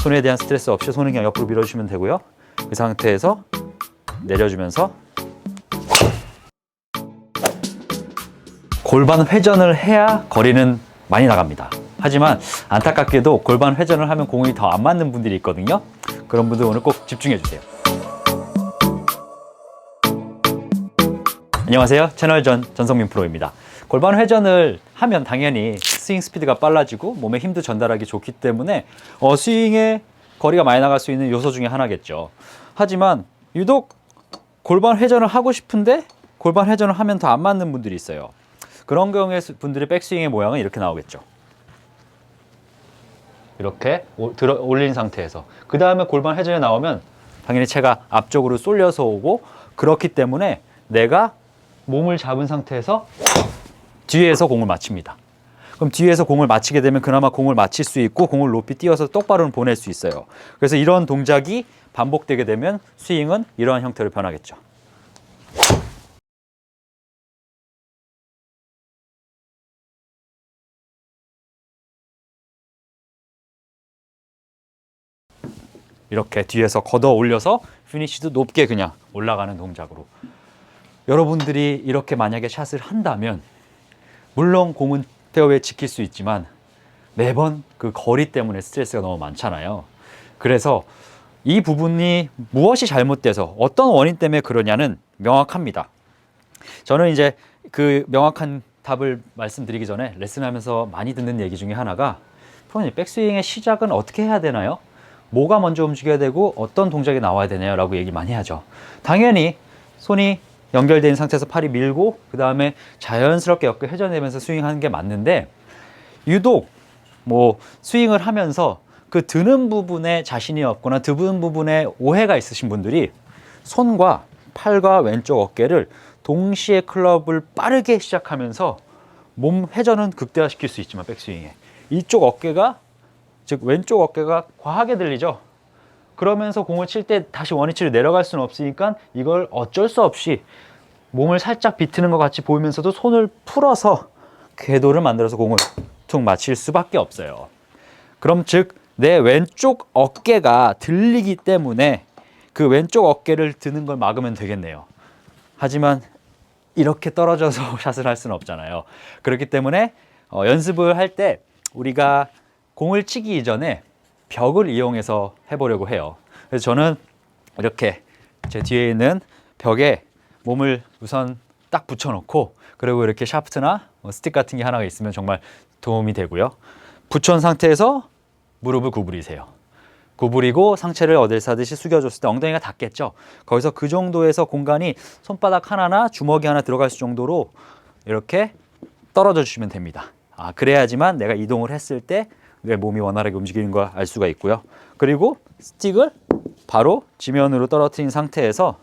손에 대한 스트레스 없이 손을 그냥 옆으로 밀어주시면 되고요. 그 상태에서 내려주면서 골반 회전을 해야 거리는 많이 나갑니다. 하지만 안타깝게도 골반 회전을 하면 공이 더 안 맞는 분들이 있거든요. 그런 분들 오늘 꼭 집중해 주세요. 안녕하세요. 채널 전성민 프로입니다. 골반 회전을 하면 당연히 스윙 스피드가 빨라지고 몸에 힘도 전달하기 좋기 때문에 스윙에 거리가 많이 나갈 수 있는 요소 중에 하나겠죠. 하지만 유독 골반 회전을 하고 싶은데 골반 회전을 하면 더 안 맞는 분들이 있어요. 그런 경우에 분들의 백스윙의 모양은 이렇게 나오겠죠. 이렇게 올린 상태에서 그 다음에 골반 회전이 나오면 당연히 채가 앞쪽으로 쏠려서 오고, 그렇기 때문에 내가 몸을 잡은 상태에서 뒤에서 공을 맞춥니다. 그럼 뒤에서 공을 맞히게 되면 그나마 공을 맞힐 수 있고 공을 높이 띄워서 똑바로 보낼 수 있어요. 그래서 이런 동작이 반복되게 되면 스윙은 이러한 형태로 변하겠죠. 이렇게 뒤에서 걷어 올려서 피니쉬도 높게 그냥 올라가는 동작으로. 여러분들이 이렇게 만약에 샷을 한다면 물론 공은 페어웨이 지킬 수 있지만 매번 그 거리 때문에 스트레스가 너무 많잖아요. 그래서 이 부분이 무엇이 잘못돼서 어떤 원인 때문에 그러냐는 명확합니다. 저는 이제 그 명확한 답을 말씀드리기 전에 레슨하면서 많이 듣는 얘기 중에 하나가, 프로님 백스윙의 시작은 어떻게 해야 되나요? 뭐가 먼저 움직여야 되고 어떤 동작이 나와야 되나요? 라고 얘기 많이 하죠. 당연히 손이 연결된 상태에서 팔이 밀고 그 다음에 자연스럽게 어깨 회전되면서 스윙하는 게 맞는데, 유독 스윙을 하면서 그 드는 부분에 자신이 없거나 드는 부분에 오해가 있으신 분들이 손과 팔과 왼쪽 어깨를 동시에 클럽을 빠르게 시작하면서 몸 회전은 극대화시킬 수 있지만 백스윙에 이쪽 어깨가, 즉 왼쪽 어깨가 과하게 들리죠. 그러면서 공을 칠 때 다시 원위치로 내려갈 수는 없으니까 이걸 어쩔 수 없이 몸을 살짝 비트는 것 같이 보이면서도 손을 풀어서 궤도를 만들어서 공을 툭 맞힐 수밖에 없어요. 그럼 즉 내 왼쪽 어깨가 들리기 때문에 그 왼쪽 어깨를 드는 걸 막으면 되겠네요. 하지만 이렇게 떨어져서 샷을 할 수는 없잖아요. 그렇기 때문에 연습을 할 때 우리가 공을 치기 이전에 벽을 이용해서 해보려고 해요. 그래서 저는 이렇게 제 뒤에 있는 벽에 몸을 우선 딱 붙여놓고, 그리고 이렇게 샤프트나 스틱 같은 게 하나가 있으면 정말 도움이 되고요. 붙여놓은 상태에서 무릎을 구부리세요. 구부리고 상체를 어딜 하듯이 숙여줬을 때 엉덩이가 닿겠죠. 거기서 그 정도에서 공간이 손바닥 하나나 주먹이 하나 들어갈 수 정도로 이렇게 떨어져 주시면 됩니다. 그래야지만 내가 이동을 했을 때 내 몸이 원활하게 움직이는 걸 알 수가 있고요. 그리고 스틱을 바로 지면으로 떨어뜨린 상태에서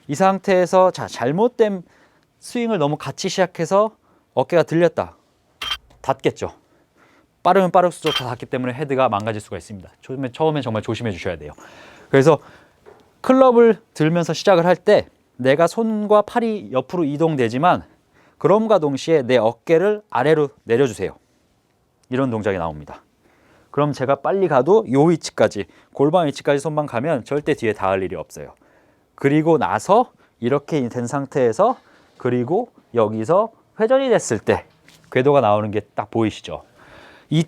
이 상태에서 잘못된 스윙을 너무 같이 시작해서 어깨가 들렸다. 닿겠죠. 빠르면 빠를수록 다 닿기 때문에 헤드가 망가질 수가 있습니다. 처음에 정말 조심해 주셔야 돼요. 그래서 클럽을 들면서 시작을 할 때 내가 손과 팔이 옆으로 이동되지만 그럼과 동시에 내 어깨를 아래로 내려주세요. 이런 동작이 나옵니다. 그럼 제가 빨리 가도 이 위치까지, 골반 위치까지 손만 가면 절대 뒤에 닿을 일이 없어요. 그리고 나서 이렇게 된 상태에서, 그리고 여기서 회전이 됐을 때 궤도가 나오는 게 딱 보이시죠? 이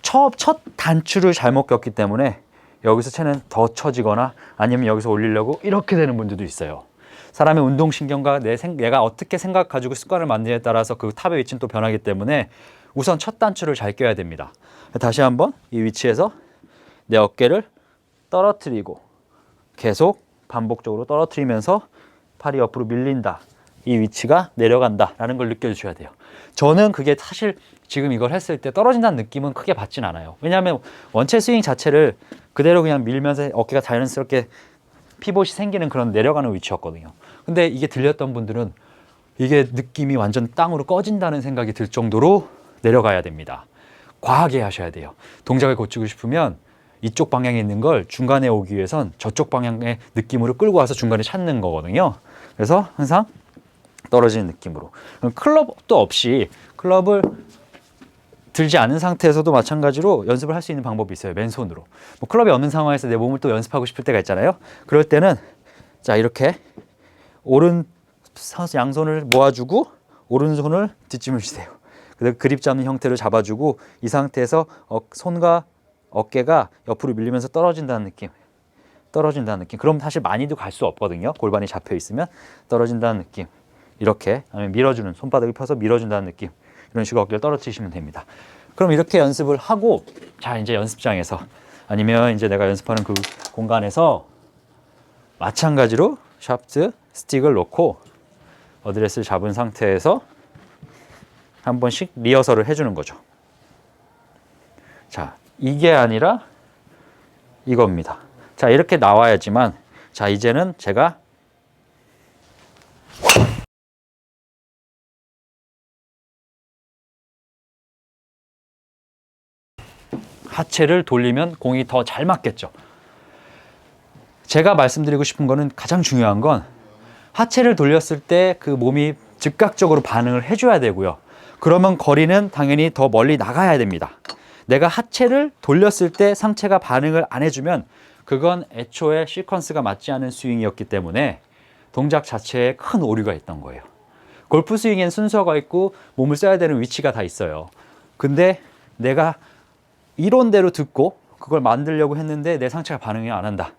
첫 단추를 잘못 꼈기 때문에 여기서 채는 더 처지거나 아니면 여기서 올리려고 이렇게 되는 분들도 있어요. 사람의 운동신경과 내가 어떻게 생각 가지고 습관을 만드냐에 따라서 그 탑의 위치는 또 변하기 때문에 우선 첫 단추를 잘 껴야 됩니다. 다시 한번 이 위치에서 내 어깨를 떨어뜨리고 계속 반복적으로 떨어뜨리면서 팔이 옆으로 밀린다. 이 위치가 내려간다라는 걸 느껴주셔야 돼요. 저는 그게 사실 지금 이걸 했을 때 떨어진다는 느낌은 크게 받진 않아요. 왜냐하면 원체 스윙 자체를 그대로 그냥 밀면서 어깨가 자연스럽게 피봇이 생기는 그런 내려가는 위치였거든요. 근데 이게 들렸던 분들은 이게 느낌이 완전 땅으로 꺼진다는 생각이 들 정도로 내려가야 됩니다. 과하게 하셔야 돼요. 동작을 고치고 싶으면 이쪽 방향에 있는 걸 중간에 오기 위해선 저쪽 방향의 느낌으로 끌고 와서 중간에 찾는 거거든요. 그래서 항상 떨어지는 느낌으로. 클럽도 없이 클럽을 들지 않은 상태에서도 마찬가지로 연습을 할 수 있는 방법이 있어요. 맨손으로. 뭐 클럽이 없는 상황에서 내 몸을 또 연습하고 싶을 때가 있잖아요. 그럴 때는 자 이렇게 양손을 모아주고 오른손을 뒷짐을 주세요. 그리고 그립 잡는 형태로 잡아주고 이 상태에서 손과 어깨가 옆으로 밀리면서 떨어진다는 느낌. 그럼 사실 많이도 갈 수 없거든요. 골반이 잡혀 있으면 떨어진다는 느낌. 이렇게 아니면 밀어주는 손바닥을 펴서 밀어준다는 느낌. 이런 식으로 어깨를 떨어뜨리시면 됩니다. 그럼 이렇게 연습을 하고 자 이제 연습장에서 아니면 이제 내가 연습하는 그 공간에서 마찬가지로 샤프트 스틱을 놓고 어드레스를 잡은 상태에서 한 번씩 리허설을 해주는 거죠. 자, 이게 아니라 이겁니다. 자, 이렇게 나와야지만 자, 이제는 제가 하체를 돌리면 공이 더 잘 맞겠죠. 제가 말씀드리고 싶은 거는 가장 중요한 건 하체를 돌렸을 때 그 몸이 즉각적으로 반응을 해줘야 되고요. 그러면 거리는 당연히 더 멀리 나가야 됩니다. 내가 하체를 돌렸을 때 상체가 반응을 안 해주면 그건 애초에 시퀀스가 맞지 않은 스윙이었기 때문에 동작 자체에 큰 오류가 있던 거예요. 골프 스윙엔 순서가 있고 몸을 써야 되는 위치가 다 있어요. 근데 내가 이론대로 듣고 그걸 만들려고 했는데 내 상체가 반응이 안 한다.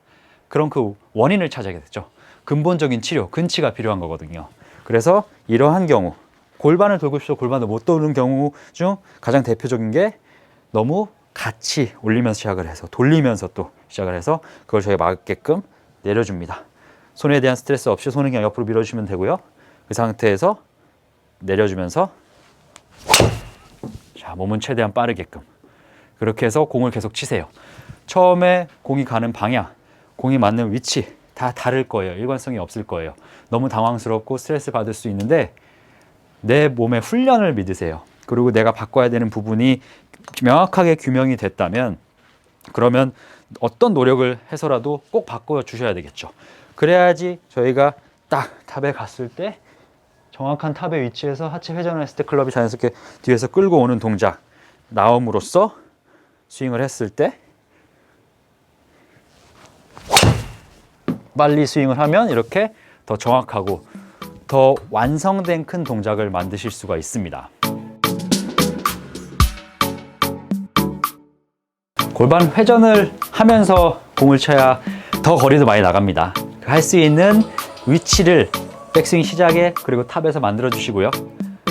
그럼 그 원인을 찾아야겠죠. 근본적인 치료, 근치가 필요한 거거든요. 그래서 이러한 경우, 골반을 돌고 싶어도 골반을 못 도는 경우 중 가장 대표적인 게 너무 같이 올리면서 시작을 해서 돌리면서 또 시작을 해서 그걸 저희가 막게끔 내려줍니다. 손에 대한 스트레스 없이 손을 그냥 옆으로 밀어주시면 되고요. 그 상태에서 내려주면서 자, 몸은 최대한 빠르게끔 그렇게 해서 공을 계속 치세요. 처음에 공이 가는 방향, 공이 맞는 위치 다 다를 거예요. 일관성이 없을 거예요. 너무 당황스럽고 스트레스 받을 수 있는데 내 몸의 훈련을 믿으세요. 그리고 내가 바꿔야 되는 부분이 명확하게 규명이 됐다면 그러면 어떤 노력을 해서라도 꼭 바꿔주셔야 되겠죠. 그래야지 저희가 딱 탑에 갔을 때 정확한 탑의 위치에서 하체 회전을 했을 때 클럽이 자연스럽게 뒤에서 끌고 오는 동작 나옴으로써 스윙을 했을 때 빨리 스윙을 하면 이렇게 더 정확하고 더 완성된 큰 동작을 만드실 수가 있습니다. 골반 회전을 하면서 공을 쳐야 더 거리도 많이 나갑니다. 할 수 있는 위치를 백스윙 시작에 그리고 탑에서 만들어 주시고요.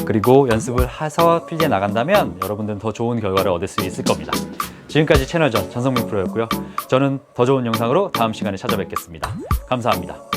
그리고 연습을 해서 필드에 나간다면 여러분들은 더 좋은 결과를 얻을 수 있을 겁니다. 지금까지 채널전 전성민 프로였고요. 저는 더 좋은 영상으로 다음 시간에 찾아뵙겠습니다. 감사합니다.